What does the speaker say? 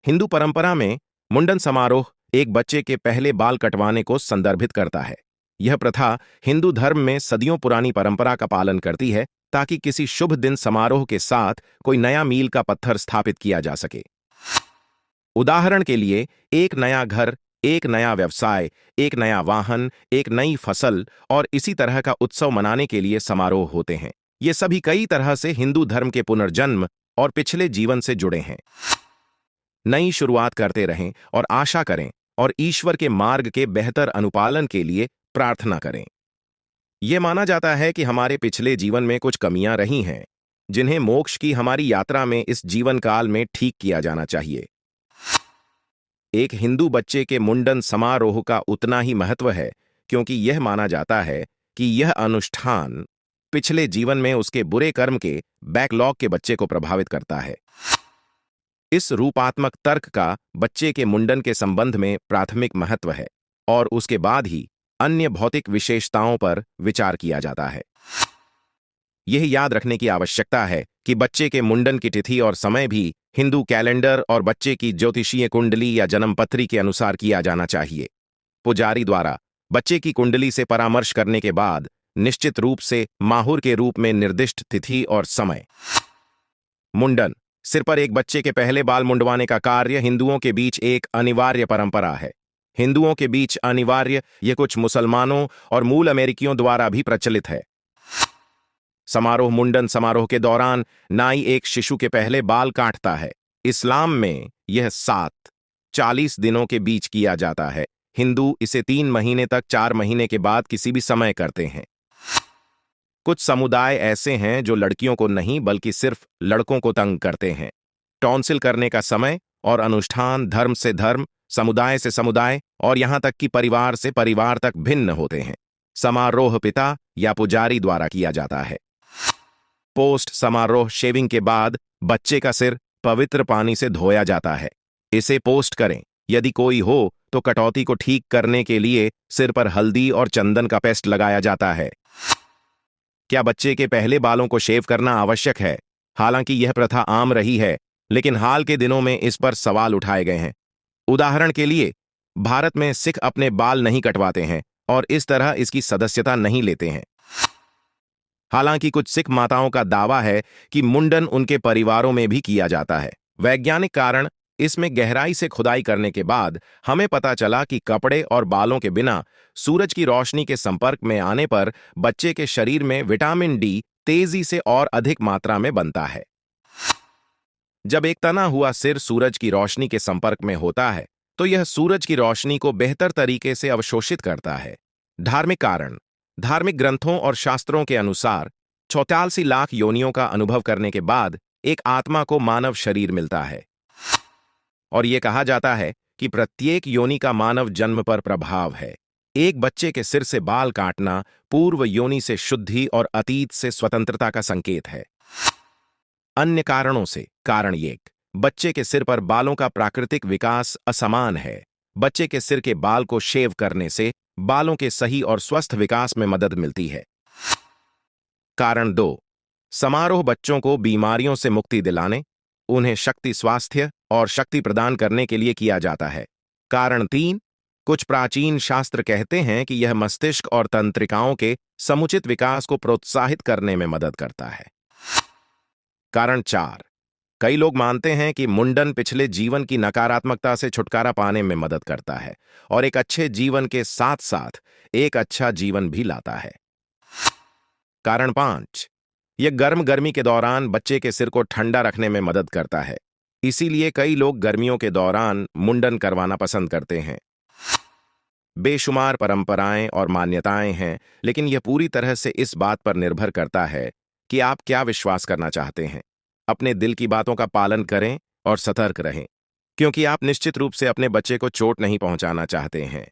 हिंदू परंपरा में मुंडन समारोह एक बच्चे के पहले बाल कटवाने को संदर्भित करता है। यह प्रथा हिंदू धर्म में सदियों पुरानी परंपरा का पालन करती है ताकि किसी शुभ दिन समारोह के साथ कोई नया मील का पत्थर स्थापित किया जा सके। उदाहरण के लिए, एक नया घर, एक नया व्यवसाय, एक नया वाहन, एक नई फसल और इसी तरह का उत्सव मनाने के लिए समारोह होते हैं। ये सभी कई तरह से हिंदू धर्म के पुनर्जन्म और पिछले जीवन से जुड़े हैं। नई शुरुआत करते रहें और आशा करें और ईश्वर के मार्ग के बेहतर अनुपालन के लिए प्रार्थना करें। यह माना जाता है कि हमारे पिछले जीवन में कुछ कमियां रही हैं, जिन्हें मोक्ष की हमारी यात्रा में इस जीवन काल में ठीक किया जाना चाहिए। एक हिंदू बच्चे के मुंडन समारोह का उतना ही महत्व है, क्योंकि यह माना जाता है कि यह अनुष्ठान पिछले जीवन में उसके बुरे कर्म के बैकलॉग के बच्चे को प्रभावित करता है। इस रूपात्मक तर्क का बच्चे के मुंडन के संबंध में प्राथमिक महत्व है और उसके बाद ही अन्य भौतिक विशेषताओं पर विचार किया जाता है। यह याद रखने की आवश्यकता है कि बच्चे के मुंडन की तिथि और समय भी हिंदू कैलेंडर और बच्चे की ज्योतिषीय कुंडली या जन्मपत्री के अनुसार किया जाना चाहिए। पुजारी द्वारा बच्चे की कुंडली से परामर्श करने के बाद निश्चित रूप से माहुर के रूप में निर्दिष्ट तिथि और समय। मुंडन, सिर पर एक बच्चे के पहले बाल मुंडवाने का कार्य हिंदुओं के बीच एक अनिवार्य परंपरा है। हिंदुओं के बीच अनिवार्य, यह कुछ मुसलमानों और मूल अमेरिकियों द्वारा भी प्रचलित है। समारोह मुंडन समारोह के दौरान नाई एक शिशु के पहले बाल काटता है। इस्लाम में यह 40 दिनों के बीच किया जाता है। हिंदू इसे 3 महीने तक 4 महीने के बाद किसी भी समय करते हैं। कुछ समुदाय ऐसे हैं जो लड़कियों को नहीं बल्कि सिर्फ लड़कों को तंग करते हैं। टॉन्सिल करने का समय और अनुष्ठान धर्म से धर्म, समुदाय से समुदाय और यहां तक कि परिवार से परिवार तक भिन्न होते हैं। समारोह पिता या पुजारी द्वारा किया जाता है। पोस्ट समारोह शेविंग के बाद बच्चे का सिर पवित्र पानी से धोया जाता है। इसे पोस्ट करें। यदि कोई हो तो कटौती को ठीक करने के लिए सिर पर हल्दी और चंदन का पेस्ट लगाया जाता है। क्या बच्चे के पहले बालों को शेव करना आवश्यक है? हालांकि यह प्रथा आम रही है, लेकिन हाल के दिनों में इस पर सवाल उठाए गए हैं। उदाहरण के लिए, भारत में सिख अपने बाल नहीं कटवाते हैं और इस तरह इसकी सदस्यता नहीं लेते हैं। हालांकि कुछ सिख माताओं का दावा है कि मुंडन उनके परिवारों में भी किया जाता है। वैज्ञानिक कारण, इसमें गहराई से खुदाई करने के बाद हमें पता चला कि कपड़े और बालों के बिना सूरज की रोशनी के संपर्क में आने पर बच्चे के शरीर में विटामिन डी तेजी से और अधिक मात्रा में बनता है। जब एक तना हुआ सिर सूरज की रोशनी के संपर्क में होता है तो यह सूरज की रोशनी को बेहतर तरीके से अवशोषित करता है। धार्मिक कारण, धार्मिक ग्रंथों और शास्त्रों के अनुसार 84 लाख योनियों का अनुभव करने के बाद एक आत्मा को मानव शरीर मिलता है और यह कहा जाता है कि प्रत्येक योनि का मानव जन्म पर प्रभाव है। एक बच्चे के सिर से बाल काटना पूर्व योनि से शुद्धि और अतीत से स्वतंत्रता का संकेत है। अन्य कारणों से, कारण एक, बच्चे के सिर पर बालों का प्राकृतिक विकास असमान है। बच्चे के सिर के बाल को शेव करने से बालों के सही और स्वस्थ विकास में मदद मिलती है। कारण दो, समारोह बच्चों को बीमारियों से मुक्ति दिलाने, उन्हें शक्ति, स्वास्थ्य और शक्ति प्रदान करने के लिए किया जाता है। कारण तीन, कुछ प्राचीन शास्त्र कहते हैं कि यह मस्तिष्क और तंत्रिकाओं के समुचित विकास को प्रोत्साहित करने में मदद करता है। कारण चार, कई लोग मानते हैं कि मुंडन पिछले जीवन की नकारात्मकता से छुटकारा पाने में मदद करता है और एक अच्छे जीवन के साथ साथ एक अच्छा जीवन भी लाता है। कारण पांच, यह गर्मी के दौरान बच्चे के सिर को ठंडा रखने में मदद करता है। इसीलिए कई लोग गर्मियों के दौरान मुंडन करवाना पसंद करते हैं। बेशुमार परंपराएं और मान्यताएं हैं, लेकिन यह पूरी तरह से इस बात पर निर्भर करता है कि आप क्या विश्वास करना चाहते हैं। अपने दिल की बातों का पालन करें और सतर्क रहें, क्योंकि आप निश्चित रूप से अपने बच्चे को चोट नहीं पहुंचाना चाहते हैं।